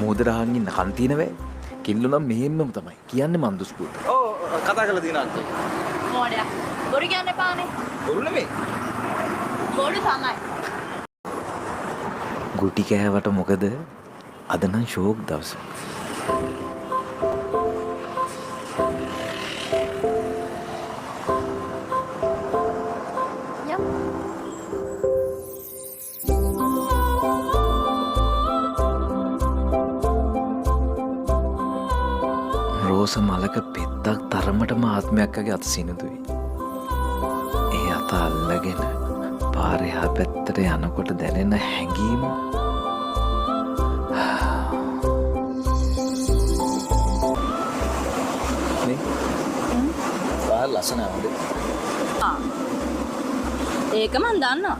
මෝදර අහන් ඉන්න කන් තියෙන වෙයි. කිල්ලු නම් මෙහෙම්මම තමයි. කියන්නේ මන්දුස් පුතා. ඔව් කතා කරලා තියෙනවා අන්තේ. මොඩියා. බොරු කියන්න එපානේ. බොරු නෙමෙයි. බොරු තමයි. ගුටි කෑවට මොකද? අද නම් ෂෝක් දවස. යම්. රෝස මලක පෙත්තක් තරමටම ආත්මයක් වගේ අත සිනුදුයි. ඒ අත අල්ලගෙන පාරේ හා පැත්තට යනකොට දැනෙන හැඟීම නේ බාහිර ලස්සන අපිට. ඒක මන් දන්නවා.